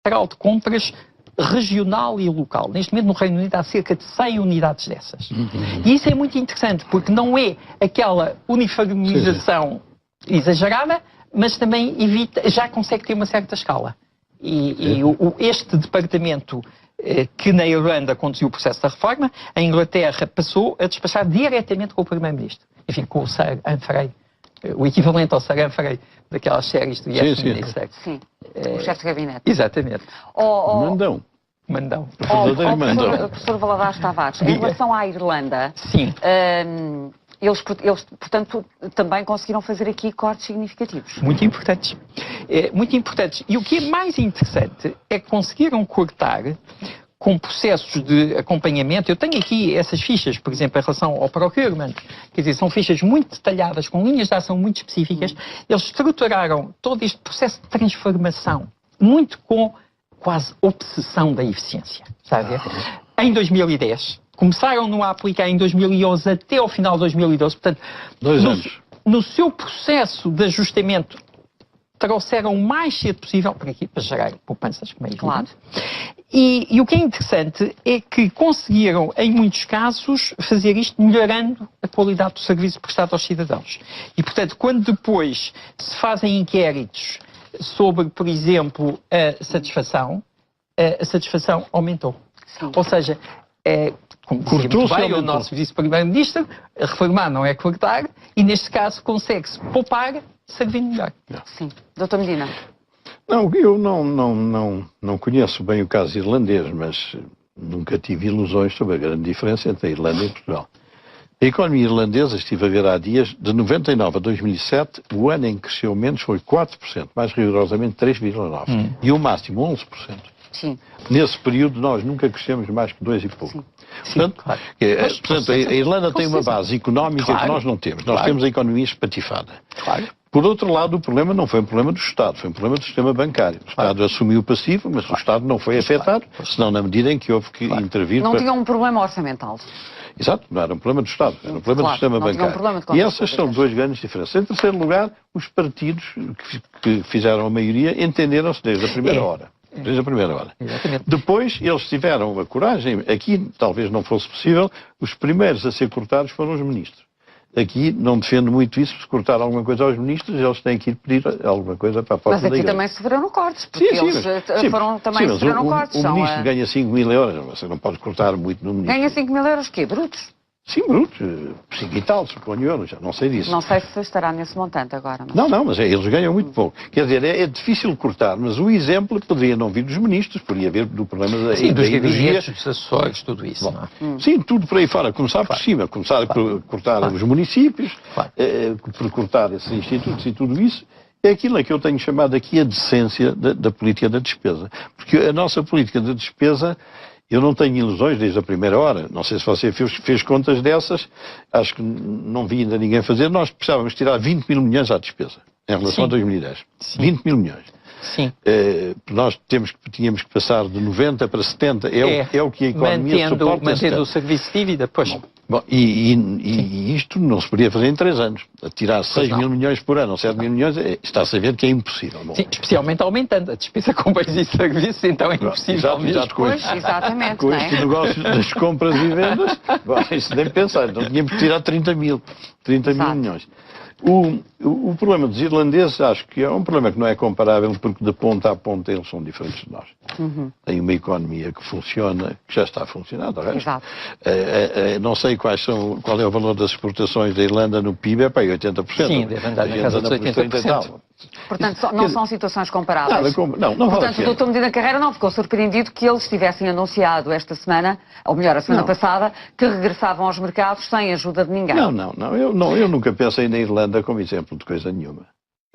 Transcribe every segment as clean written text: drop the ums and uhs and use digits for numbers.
central de compras regional e local. Neste momento no Reino Unido há cerca de 100 unidades dessas. E isso é muito interessante, porque não é aquela uniformização exagerada, mas também já consegue ter uma certa escala. Este departamento que na Irlanda conduziu o processo da reforma, a Inglaterra passou a despachar diretamente com o Primeiro-Ministro. Enfim, com o Sir Humphrey, o equivalente ao Sir Humphrey daquelas séries do Yes Minister. Sim, o chefe de gabinete. Exatamente. Mandão. Professor Valadares Tavares, em relação à Irlanda, sim. Eles, portanto, também conseguiram fazer aqui cortes significativos. Muito importantes. Muito importantes. E o que é mais interessante é que conseguiram cortar com processos de acompanhamento. Eu tenho aqui essas fichas, por exemplo, em relação ao procurement. Quer dizer, são fichas muito detalhadas, com linhas de ação muito específicas. Eles estruturaram todo este processo de transformação, muito com quase obsessão da eficiência. Está a ver? Em 2010. Começaram a aplicar em 2011 até ao final de 2012. Portanto, 2 anos. No seu processo de ajustamento, trouxeram o mais cedo possível, por aqui, para gerar poupanças, como é evidente. Claro. E o que é interessante é que conseguiram, em muitos casos, fazer isto melhorando a qualidade do serviço prestado aos cidadãos. E, portanto, quando depois se fazem inquéritos sobre, por exemplo, a satisfação aumentou. Sim. Ou seja, como dizia muito bem o nosso vice-primeiro-ministro, reformar não é cortar, e neste caso consegue-se poupar servindo melhor. Sim. Doutor Medina. Não, eu não conheço bem o caso irlandês, mas nunca tive ilusões sobre a grande diferença entre a Irlanda e Portugal. A economia irlandesa, estive a ver há dias, de 99 a 2007, o ano em que cresceu menos foi 4%, mais rigorosamente 3,9%. E o máximo 11%. Sim. Nesse período nós nunca crescemos mais que 2 e pouco. Sim. Portanto, claro. Portanto, a Irlanda tem uma base económica que nós não temos. Nós temos a economia espatifada. Claro. Por outro lado, o problema não foi um problema do Estado, foi um problema do sistema bancário. O Estado assumiu o passivo, mas o Estado não foi afetado, senão na medida em que houve que intervir. Não tinha um problema orçamental. Exato, não era um problema do Estado, era um problema do sistema bancário. E essas são duas grandes diferenças. Em terceiro lugar, os partidos que fizeram a maioria entenderam-se desde a primeira hora. Desde a primeira hora. Exatamente. Depois, eles tiveram a coragem, aqui talvez não fosse possível, os primeiros a ser cortados foram os ministros. Aqui não defendo muito isso, se cortar alguma coisa aos ministros, eles têm que ir pedir alguma coisa para a porta da igreja. Mas aqui também sofreram cortes, porque eles também sofreram cortes. O ministro ganha 5 mil euros, você não pode cortar muito no ministro. Ganha 5 mil euros quê? Brutos? Sim, brutos. 5 e tal, suponho eu, já não sei disso. Não sei se estará nesse montante agora. Mas... Não, mas eles ganham muito pouco. Quer dizer, é difícil cortar, mas o exemplo poderia não vir dos ministros, poderia vir do problema da sim, dos gabinetes, dos assessores, tudo isso. Bom, sim, tudo por aí fora. Começar por cima, começar por cortar os municípios, por cortar esses institutos e tudo isso. É aquilo a que eu tenho chamado aqui a decência da política da despesa. Porque a nossa política de despesa... Eu não tenho ilusões desde a primeira hora. Não sei se você fez contas dessas. Acho que não vi ainda ninguém fazer. Nós precisávamos tirar 20 mil milhões à despesa em relação a 2010. Sim. 20 mil milhões. Sim. Nós tínhamos que passar de 90 para 70. É o que a economia suporta. Mantendo o serviço de dívida, pois. Bom, e isto não se podia fazer em 3 anos. Tirar 6 mil milhões por ano ou 7 mil milhões, está-se a ver que é impossível. Bom, sim, especialmente aumentando a despesa com bens e serviços, então é impossível mesmo. Exatamente. Com este negócio das compras e vendas, isso nem pensar. Então tínhamos que tirar 30 mil milhões. O problema dos irlandeses, acho que é um problema que não é comparável, porque de ponta a ponta eles são diferentes de nós. Tem uma economia que funciona, que já está a funcionar, de resto. Exato. Não sei qual é o valor das exportações da Irlanda no PIB, é para aí 80%. Sim, deve andar na casa dos 80%. Portanto, não são situações comparáveis. Não portanto, o Dr. Medina Carreira não ficou surpreendido que eles tivessem anunciado esta semana, ou melhor, a semana passada, que regressavam aos mercados sem ajuda de ninguém. Eu nunca pensei na Irlanda como exemplo de coisa nenhuma.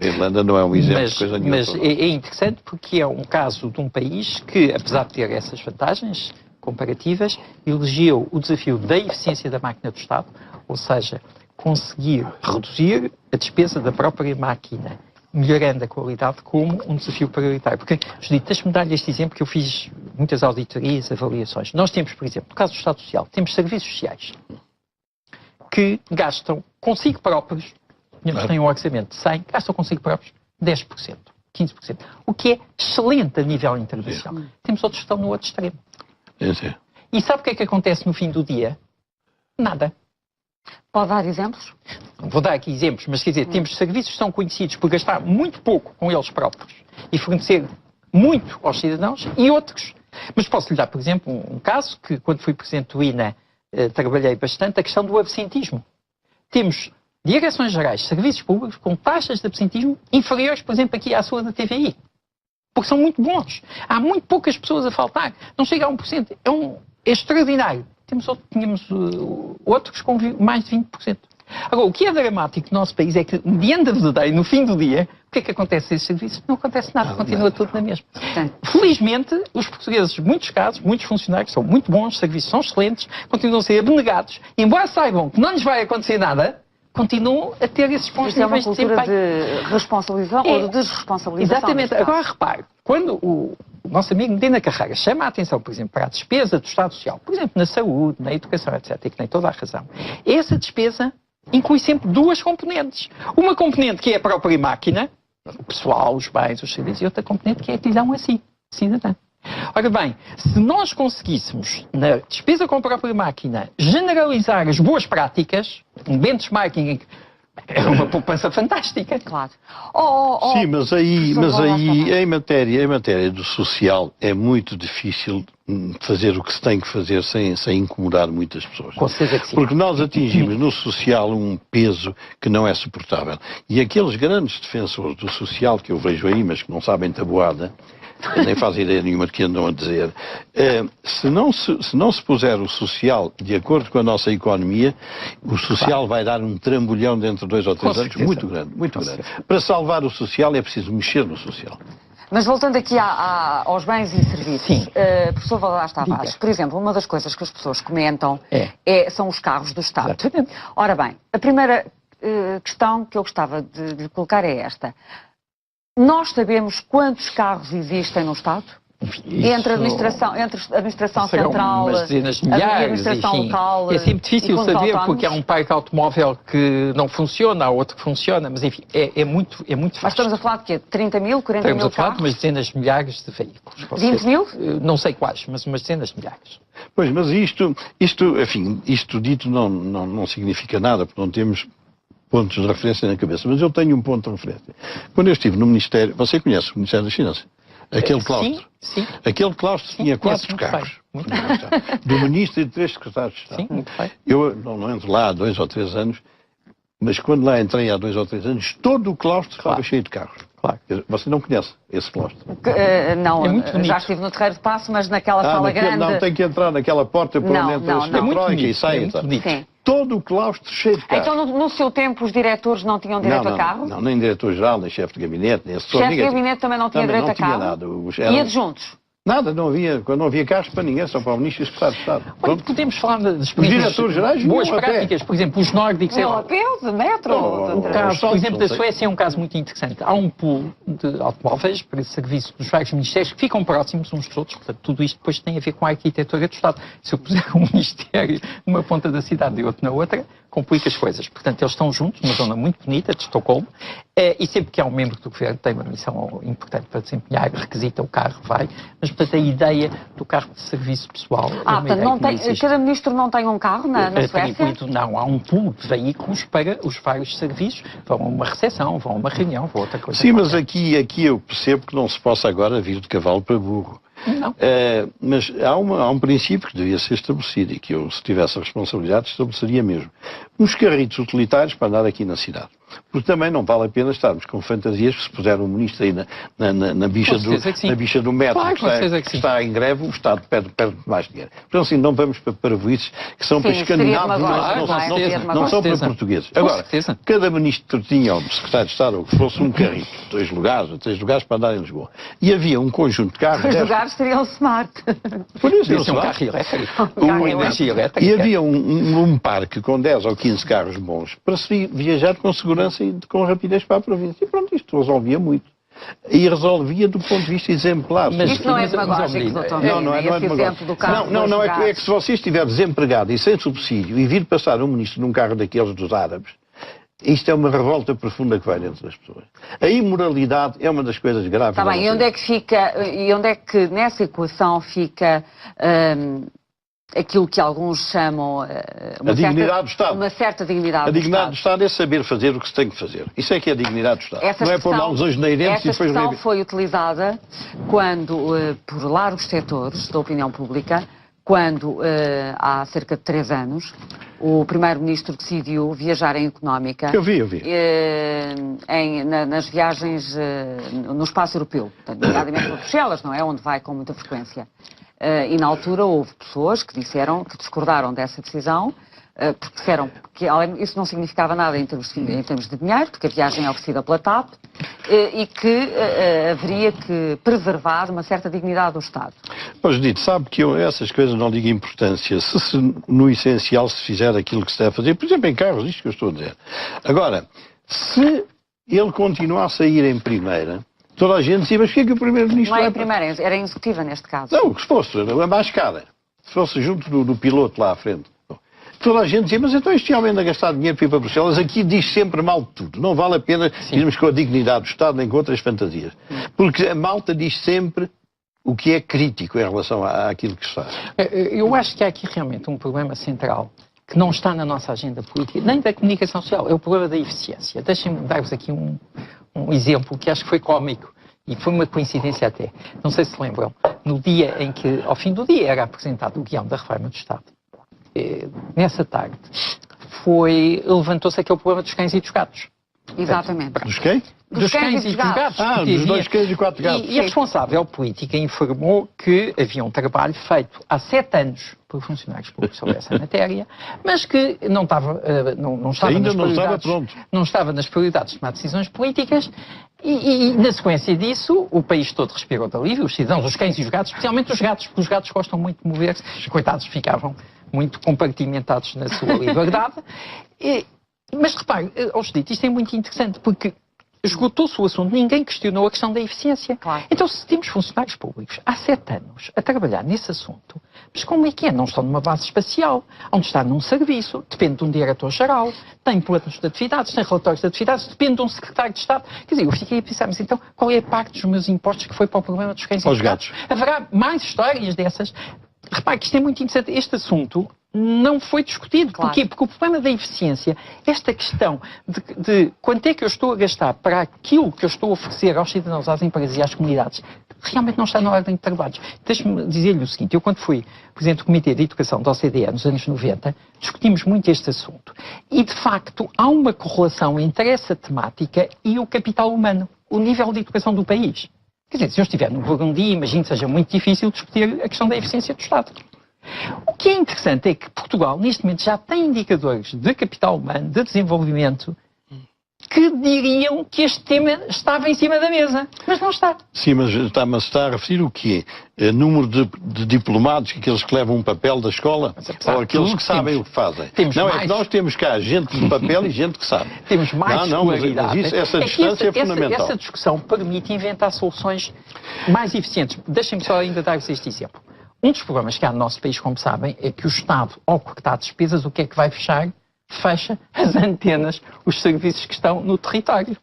A Irlanda não é um exemplo de coisa nenhuma. Mas é interessante porque é um caso de um país que, apesar de ter essas vantagens comparativas, elegeu o desafio da eficiência da máquina do Estado, ou seja, conseguir reduzir a despesa da própria máquina, melhorando a qualidade como um desafio prioritário. Porque, Judite, deixe-me dar-lhe este exemplo que eu fiz muitas auditorias, avaliações. Nós temos, por exemplo, no caso do Estado Social, temos serviços sociais que gastam consigo próprios, têm um orçamento de 100, gastam consigo próprios 10%. 15%. O que é excelente a nível internacional. Temos outros que estão no outro extremo. E sabe o que é que acontece no fim do dia? Nada. Pode dar exemplos? Não vou dar aqui exemplos, mas quer dizer, temos serviços que são conhecidos por gastar muito pouco com eles próprios e fornecer muito aos cidadãos e outros. Mas posso lhe dar, por exemplo, um caso que, quando fui presidente do INA, trabalhei bastante, a questão do absentismo. Temos direções gerais de serviços públicos com taxas de absentismo inferiores, por exemplo, aqui à sua da TVI. Porque são muito bons. Há muito poucas pessoas a faltar. Não chega a 1%. É extraordinário. Tínhamos outros com mais de 20%. Agora, o que é dramático no nosso país é que, no fim do dia, o que é que acontece a esses serviços? Não acontece nada, continua tudo na mesma. Felizmente, os portugueses, muitos casos, muitos funcionários são muito bons, os serviços são excelentes, continuam a ser abnegados, e embora saibam que não lhes vai acontecer nada, continuam a ter esses bons níveis de desempenho. Isto é uma cultura de responsabilização ou de desresponsabilização? Exatamente. Agora, repare, quando o nosso amigo Medina Carreira chama a atenção, por exemplo, para a despesa do Estado Social, por exemplo, na saúde, na educação, etc., e que tem toda a razão, essa despesa inclui sempre duas componentes. Uma componente que é a própria máquina, o pessoal, os bens, os serviços, e outra componente que é a adesão a si, cidadã. Ora bem, se nós conseguíssemos, na despesa com a própria máquina, generalizar as boas práticas, um benchmarking, é uma poupança fantástica. Claro. Sim, mas aí em matéria do social é muito difícil fazer o que se tem que fazer sem incomodar muitas pessoas. Com certeza que sim. Porque nós atingimos no social um peso que não é suportável. E aqueles grandes defensores do social que eu vejo aí, mas que não sabem tabuada, nem fazem ideia nenhuma de que andam a dizer, se não se puser o social de acordo com a nossa economia, o social vai dar um trambolhão dentro de 2 ou 3 anos muito grande, muito grande. Para salvar o social é preciso mexer no social. Mas voltando aqui aos bens e serviços, professor Valadares Tavares, por exemplo, uma das coisas que as pessoas comentam são os carros do Estado. Exatamente. Ora bem, a primeira questão que eu gostava de lhe colocar é esta. Nós sabemos quantos carros existem no Estado? Entre a administração central, umas dezenas de milhares, a administração local. É sempre difícil saber porque há um parque automóvel que não funciona, há outro que funciona, mas enfim, é muito fácil. Mas estamos a falar de quê? 30 mil, 40 mil carros? Estamos a falar de umas dezenas de milhares de veículos. 20 mil? Não sei quais, mas umas dezenas de milhares. Pois, mas isto dito não significa nada, porque não temos pontos de referência na cabeça, mas eu tenho um ponto de referência. Quando eu estive no Ministério, você conhece o Ministério das Finanças? Aquele claustro. Sim. Aquele claustro tinha 4 carros. Do Ministro e de 3 secretários de Estado. Sim, muito bem. Eu não entro lá há 2 ou 3 anos, mas quando lá entrei há 2 ou 3 anos, todo o claustro estava cheio de carros. Claro. Você não conhece esse claustro? Não, é muito já estive no Terreiro de Paço, mas naquela sala grande... Não, tem que entrar naquela porta por onde entra a Troika e sai. Sim. Todo o claustro cheio de carros. Então, no seu tempo, os diretores não tinham direito a carro? Não, nem diretor-geral, nem chefe de gabinete, nem assessor. Chefe de gabinete também não tinha direito a carro? Não tinha nada. E adjuntos? Nada, não havia carros para ninguém, só para o Ministro e o Secretário de Estado. Olha, podemos falar das diretores gerais, boas práticas, por exemplo, os nórdicos... de metro... O caso, por exemplo, da Suécia é um caso muito interessante. Há um pool de automóveis para esse serviço dos vários ministérios que ficam próximos uns dos outros, portanto, tudo isto depois tem a ver com a arquitetura do Estado. Se eu puser um ministério numa ponta da cidade e outro na outra, complica as coisas. Portanto, eles estão juntos, numa zona muito bonita de Estocolmo, e sempre que há um membro do governo que tem uma missão importante para desempenhar, requisita o carro, vai. Mas, portanto, a ideia do carro de serviço pessoal... portanto, cada ministro não tem um carro na Suécia? Não, há um pool de veículos para os vários serviços. Vão a uma recepção, vão a uma reunião, vão a outra coisa. Sim, mas aqui eu percebo que não se possa agora vir de cavalo para burro. Não. Mas há um princípio que devia ser estabelecido e que eu, se tivesse a responsabilidade, estabeleceria mesmo. Uns carritos utilitários para andar aqui na cidade. Porque também não vale a pena estarmos com fantasias que se puser um ministro aí na bicha do metro, claro, que está em greve, o Estado perde mais dinheiro. Então, assim, não vamos para parvoíces que são para escandinavos, não são para portugueses. Agora, cada ministro tinha, ou secretário de Estado, ou que fosse um carrito, 2 lugares, 3 lugares para andar em Lisboa. E havia um conjunto de carros... 2 lugares seriam smart. Por isso, um carro elétrico. E havia um parque com 10 ou 15 carros bons para se viajar com segurança e com rapidez para a província. E pronto, isto resolvia muito. E resolvia do ponto de vista exemplar. Mas isto não é demagógico, doutor. Não é demagógico. Não, é que se você estiver desempregado e sem subsídio e vir passar um ministro num carro daqueles dos árabes, Isto é uma revolta profunda que vai dentro das pessoas. A imoralidade é uma das coisas graves. Está bem, e onde é que nessa equação fica aquilo que alguns chamam uma certa dignidade do Estado? A dignidade do Estado é saber fazer o que se tem que fazer. Isso é que é a dignidade do Estado. Não é pôr mãos asneirentos e depois... Essa expressão foi utilizada quando, por largos setores da opinião pública, quando, há cerca de 3 anos, o Primeiro-Ministro decidiu viajar em económica. Eu vi. Nas viagens no espaço europeu, nomeadamente para Bruxelas, não é? Onde vai com muita frequência. E na altura houve pessoas que discordaram dessa decisão, porque disseram que isso não significava nada em termos de dinheiro, porque a viagem é oferecida pela TAP, e que haveria que preservar uma certa dignidade do Estado. Pois, Judite, sabe que eu essas coisas não ligo importância. Se no essencial se fizer aquilo que se deve fazer, por exemplo, em carros, isto que eu estou a dizer. Agora, se ele continuar a sair em primeira, toda a gente dizia, mas porquê que o Primeiro-Ministro... Não é em primeira, era em executiva neste caso. Não, se fosse a mais cara, se fosse junto do piloto lá à frente. Toda a gente dizia, mas então este homem anda a gastar dinheiro para ir para Bruxelas, aqui diz sempre mal de tudo. Não vale a pena irmos com a dignidade do Estado nem com outras fantasias. Porque a malta diz sempre o que é crítico em relação àquilo que se faz. Eu acho que há aqui realmente um problema central que não está na nossa agenda política, nem da comunicação social, é o problema da eficiência. Deixem-me dar-vos aqui um exemplo que acho que foi cómico e foi uma coincidência até. Não sei se lembram, no dia em que, ao fim do dia, era apresentado o guião da reforma do Estado. Nessa tarde levantou-se aquele problema dos cães e dos gatos. Exatamente. Dos quem? Dos cães e dos gatos. Dos 2 cães e 4 gatos. E a responsável política informou que havia um trabalho feito há 7 anos por funcionários públicos sobre essa matéria, mas que não estava nas prioridades de tomar decisões políticas e, na sequência disso, o país todo respirou de alívio, os cidadãos, os cães e os gatos, especialmente os gatos, porque os gatos gostam muito de mover-se, os coitados ficavam muito compartimentados na sua liberdade. Mas repare, Judite, isto é muito interessante, porque esgotou-se o assunto, ninguém questionou a questão da eficiência. Claro. Então, se temos funcionários públicos há 7 anos a trabalhar nesse assunto, mas como é que é? Não estão numa base espacial, onde está num serviço, depende de um diretor-geral, tem planos de atividades, tem relatórios de atividades, depende de um secretário de Estado. Quer dizer, eu fiquei a pensar, mas então, qual é a parte dos meus impostos que foi para o problema dos cães e dos gatos? Haverá mais histórias dessas? Repare que isto é muito interessante. Este assunto não foi discutido. Claro. Porquê? Porque o problema da eficiência, esta questão de quanto é que eu estou a gastar para aquilo que eu estou a oferecer aos cidadãos, às empresas e às comunidades, realmente não está na ordem de trabalhos. Deixe-me dizer-lhe o seguinte, eu quando fui presidente do Comitê de Educação da OCDE nos anos 90, discutimos muito este assunto. E, de facto, há uma correlação entre essa temática e o capital humano, o nível de educação do país. Quer dizer, se eu estiver no Burundi, imagino que seja muito difícil discutir a questão da eficiência do Estado. O que é interessante é que Portugal, neste momento, já tem indicadores de capital humano, de desenvolvimento, que diriam que este tema estava em cima da mesa, mas não está. Sim, mas está a referir o quê? Número de diplomados, aqueles que levam um papel da escola? Ou aqueles que sabem o que fazem? Não, é que nós temos cá gente de papel e gente que sabe. Temos mais mas essa distância é fundamental. Essa discussão permite inventar soluções mais eficientes. Deixem-me só ainda dar-vos este exemplo. Um dos problemas que há no nosso país, como sabem, é que o Estado, ao cortar despesas, o que é que vai fechar? Fecha as antenas, os serviços que estão no território.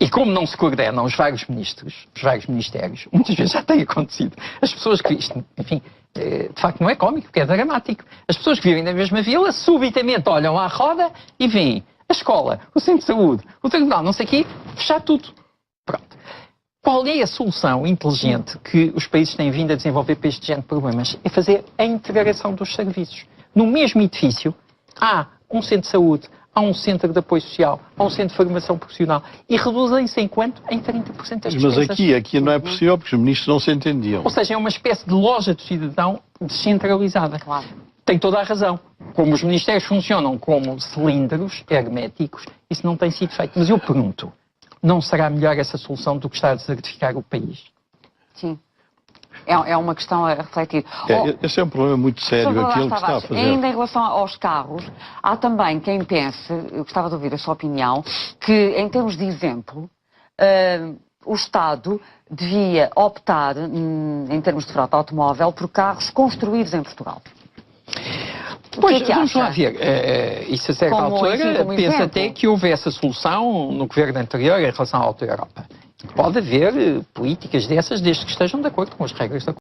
E como não se coordenam os vários ministros, os vários ministérios, muitas vezes já tem acontecido. As pessoas que, isto, enfim, de facto não é cómico, porque é dramático. As pessoas que vivem na mesma vila, subitamente olham à roda e veem a escola, o centro de saúde, o tribunal, não sei o quê, fechar tudo. Pronto. Qual é a solução inteligente que os países têm vindo a desenvolver para este género de problemas? É fazer a integração dos serviços. No mesmo edifício, há um centro de saúde, há um centro de apoio social, há um centro de formação profissional e reduzem-se em quanto? Em 30% das despesas. Mas aqui não é possível porque os ministros não se entendiam. Ou seja, é uma espécie de loja do cidadão descentralizada. Claro. Tem toda a razão. Como os ministérios funcionam como cilindros herméticos, isso não tem sido feito. Mas eu pergunto, não será melhor essa solução do que estar a desertificar o país? Sim. É uma questão a refletir. Esse é um problema muito sério, aquilo que está a fazer. Ainda em relação aos carros, há também quem pense, eu gostava de ouvir a sua opinião, que em termos de exemplo, o Estado devia optar, em termos de frota automóvel, por carros construídos em Portugal. Pois, que é que vamos lá acha? ver. Isso a certa altura, penso até que houve essa solução no governo anterior em relação à Auto-Europa. Pode haver políticas dessas desde que estejam de acordo com as regras da